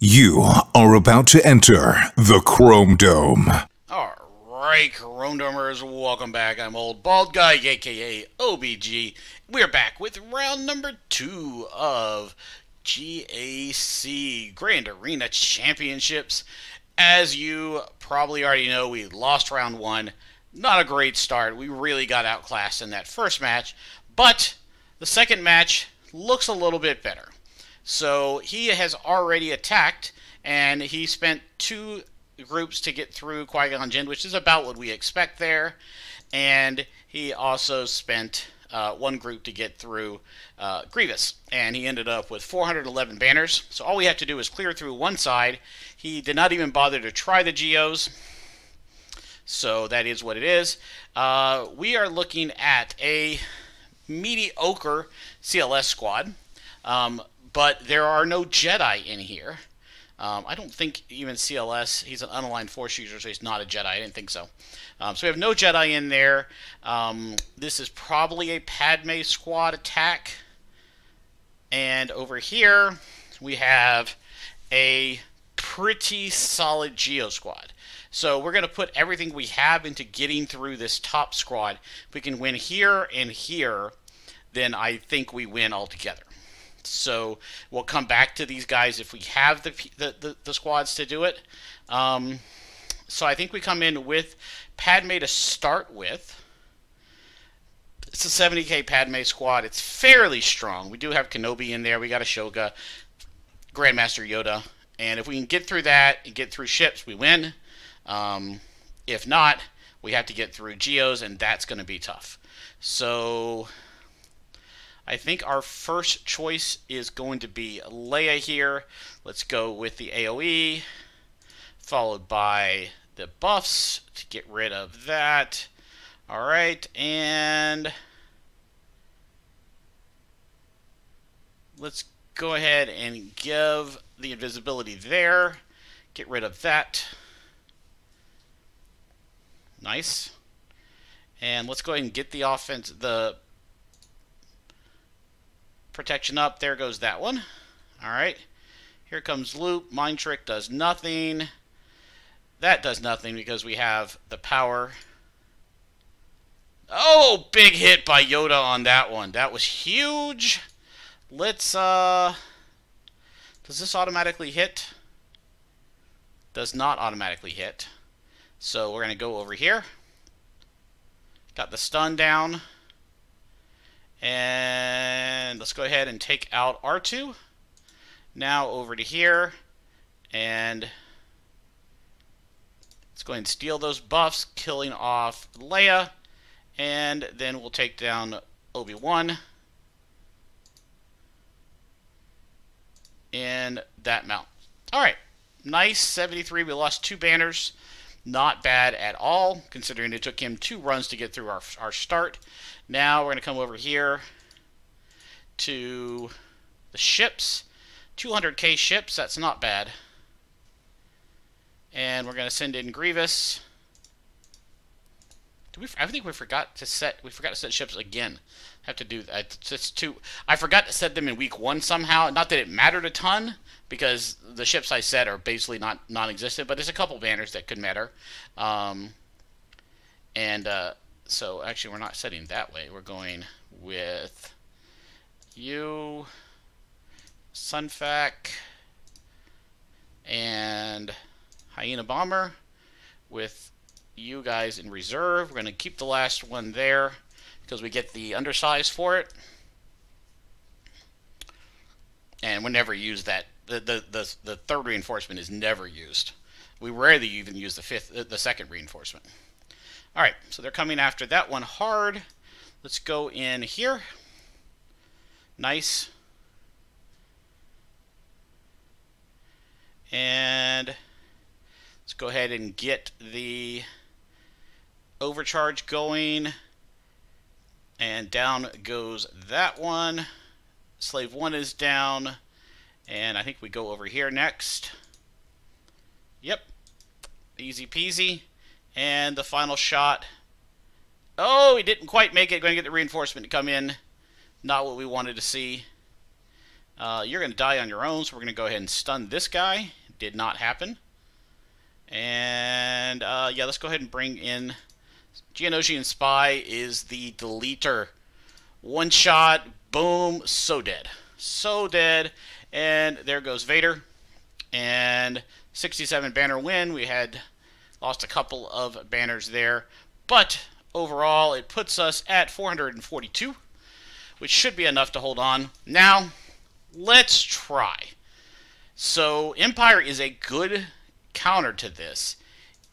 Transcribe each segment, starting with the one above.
You are about to enter the Chrome Dome. Alright, Chrome Domers, welcome back. I'm Old Bald Guy, aka OBG. We're back with round number 2 of GAC Grand Arena Championships. As you probably already know, we lost round 1. Not a great start. We really got outclassed in that first match, but the second match looks a little bit better. So he has already attacked, and he spent 2 groups to get through Qui-Gon Jinn, which is about what we expect there. And he also spent 1 group to get through Grievous, and he ended up with 411 banners. So all we have to do is clear through one side. He did not even bother to try the Geos, so that is what it is. We are looking at a mediocre CLS squad. But there are no Jedi in here. I don't think even CLS, he's an unaligned Force user, so he's not a Jedi. I didn't think so. So we have no Jedi in there. This is probably a Padme squad attack. And over here, we have a pretty solid Geo squad. So we're going to put everything we have into getting through this top squad. If we can win here and here, then I think we win altogether. So we'll come back to these guys if we have the squads to do it. So I think we come in with Padme to start with. It's a 70k Padme squad. It's fairly strong. We do have Kenobi in there. We got Ashoka, Grandmaster Yoda. And if we can get through that and get through ships, we win. If not, we have to get through Geos, and that's going to be tough. So I think our first choice is going to be Leia here. Let's go with the AoE, followed by the buffs to get rid of that. Alright, and let's go ahead and give the invisibility there. Get rid of that. Nice. And let's go ahead and get the offense, the protection up. There goes that one. Alright. Here comes Loop. Mind Trick does nothing. That does nothing because we have the power. Oh, big hit by Yoda on that one. That was huge. Let's, does this automatically hit? Does not automatically hit. So we're going to go over here. Got the stun down. And let's go ahead and take out R2. Now over to here. And let's go ahead and steal those buffs, killing off Leia. And then we'll take down Obi-Wan in that mount. Alright, nice 73. We lost 2 banners. Not bad at all, considering it took him 2 runs to get through our start. Now we're going to come over here to the ships. 200k ships, that's not bad. And we're going to send in Grievous. I think we forgot to set ships again. Have to do that. It's too. I forgot to set them in week 1 somehow. Not that it mattered a ton, because the ships I set are basically non-existent. But there's a couple banners that could matter. So actually, we're not setting that way. We're going with you, Sunfac, and Hyena Bomber with you guys in reserve. We're going to keep the last one there because we get the undersize for it, and we never use that. The third reinforcement is never used. We rarely even use the second reinforcement. All right, so they're coming after that one hard. Let's go in here. Nice. And let's go ahead and get the overcharge going. And down goes that one. Slave 1 is down. And I think we go over here next. Yep. Easy peasy. And the final shot. Oh, he didn't quite make it. Going to get the reinforcement to come in. Not what we wanted to see. You're going to die on your own, so we're going to go ahead and stun this guy. Did not happen. And yeah, let's go ahead and bring in Geonosian Spy is the deleter. One shot, boom, so dead. So dead. And there goes Vader. And 67 banner win. We had lost a couple of banners there. But overall, it puts us at 442, which should be enough to hold on. Now, let's try. So, Empire is a good counter to this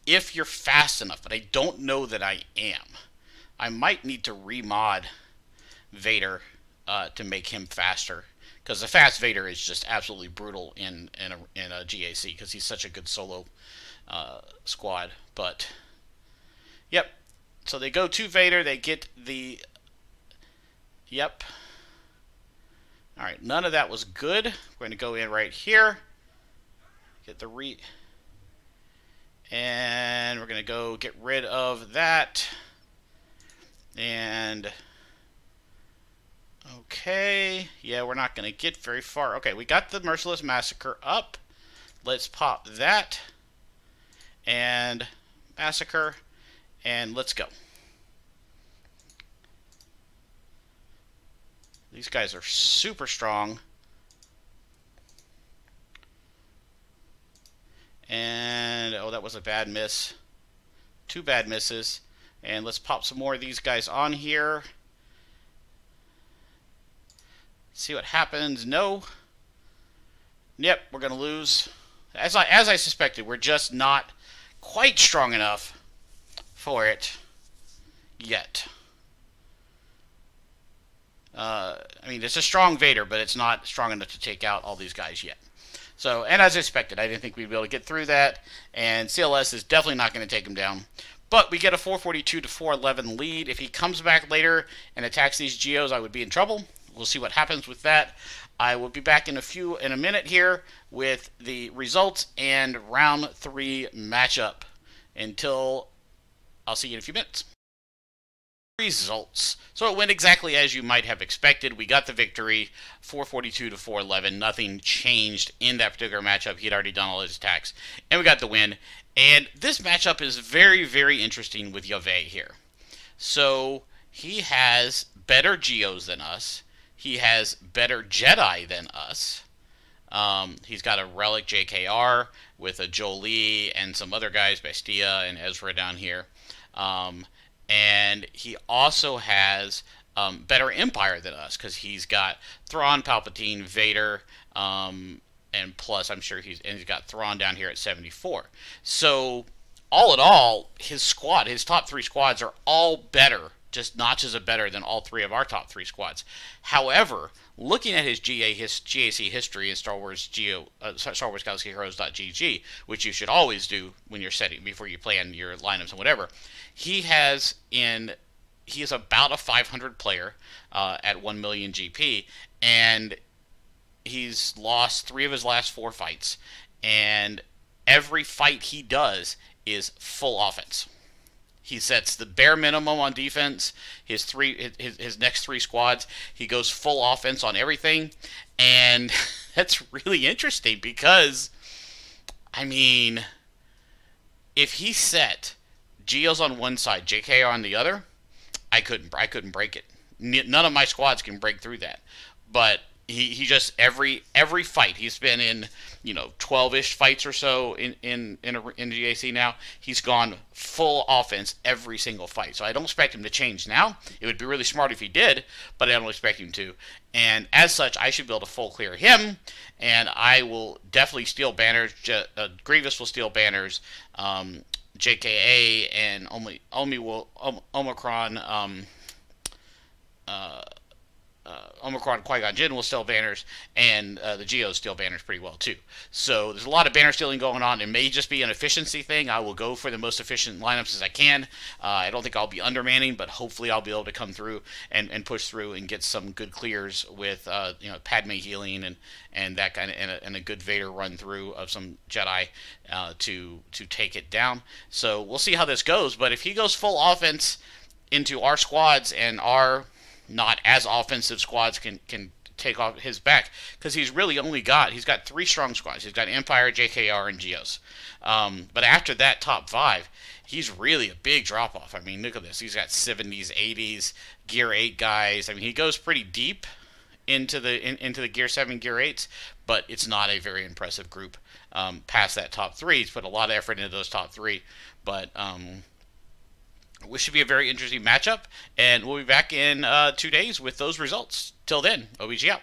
if you're fast enough, but I don't know that I am. I might need to remod Vader to make him faster, because the fast Vader is just absolutely brutal in a GAC, because he's such a good solo squad. But, yep. So they go to Vader, they get the... Yep. Alright, none of that was good. We're going to go in right here. Get the and we're going to go get rid of that. And... Okay. Yeah, we're not going to get very far. Okay, we got the Merciless Massacre up. Let's pop that. And Massacre. And let's go. These guys are super strong. And, oh, that was a bad miss. 2 bad misses. And let's pop some more of these guys on here. See what happens. No. Yep, we're going to lose. As I suspected, we're just not quite strong enough for it yet. I mean, it's a strong Vader, but it's not strong enough to take out all these guys yet. So, and as I expected, I didn't think we'd be able to get through that. And CLS is definitely not going to take him down. But we get a 442 to 411 lead. If he comes back later and attacks these Geos, I would be in trouble. We'll see what happens with that. I will be back in a minute here with the results and round 3 matchup. Until I'll see you in a few minutes. Results. So it went exactly as you might have expected. We got the victory, 442 to 411. Nothing changed in that particular matchup. He had already done all his attacks, and we got the win. And this matchup is very, very interesting with Yave here. So he has better Geos than us. He has better Jedi than us. He's got a Relic JKR with a Jolie and some other guys, Bastia and Ezra down here. And he also has better Empire than us, because he's got Thrawn, Palpatine, Vader, and plus I'm sure he's got Thrawn down here at 74. So all in all, his squad, his top 3 squads are all better, just notches of better than all 3 of our top 3 squads. However, looking at his GAC history in Star Wars Galaxy Heroes.gg, which you should always do when you're setting before you plan your lineups and whatever, he is about a 500 player at 1 million GP, and he's lost 3 of his last 4 fights, and every fight he does is full offense. He sets the bare minimum on defense. His next 3 squads, he goes full offense on everything. And that's really interesting because, I mean, if he set Geos on one side, JKR on the other, I couldn't break it. None of my squads can break through that. But he just every fight he's been in, 12-ish fights or so in GAC now, he's gone full offense every single fight. So I don't expect him to change now. It would be really smart if he did, but I don't expect him to. And as such, I should be able to full clear him, and I will definitely steal banners. Grievous will steal banners. JKA and Omicron. Omicron Qui-Gon Jinn will steal banners, and the Geos steal banners pretty well too. So there's a lot of banner stealing going on. It may just be an efficiency thing. I will go for the most efficient lineups as I can. I don't think I'll be undermanning, but hopefully I'll be able to come through and push through and get some good clears with Padme healing and that kind of and a good Vader run through of some Jedi to take it down. So we'll see how this goes. But if he goes full offense into our squads and our not as offensive squads can take off his back, because he's got 3 strong squads. He's got Empire, JKR, and Geos. But after that top 5, he's really a big drop off. I mean, look at this. He's got 70s, 80s, Gear 8 guys. I mean, he goes pretty deep into the Gear 7, Gear 8s, but it's not a very impressive group past that top 3. He's put a lot of effort into those top 3, but which should be a very interesting matchup, and we'll be back in 2 days with those results. Till then, OBG out.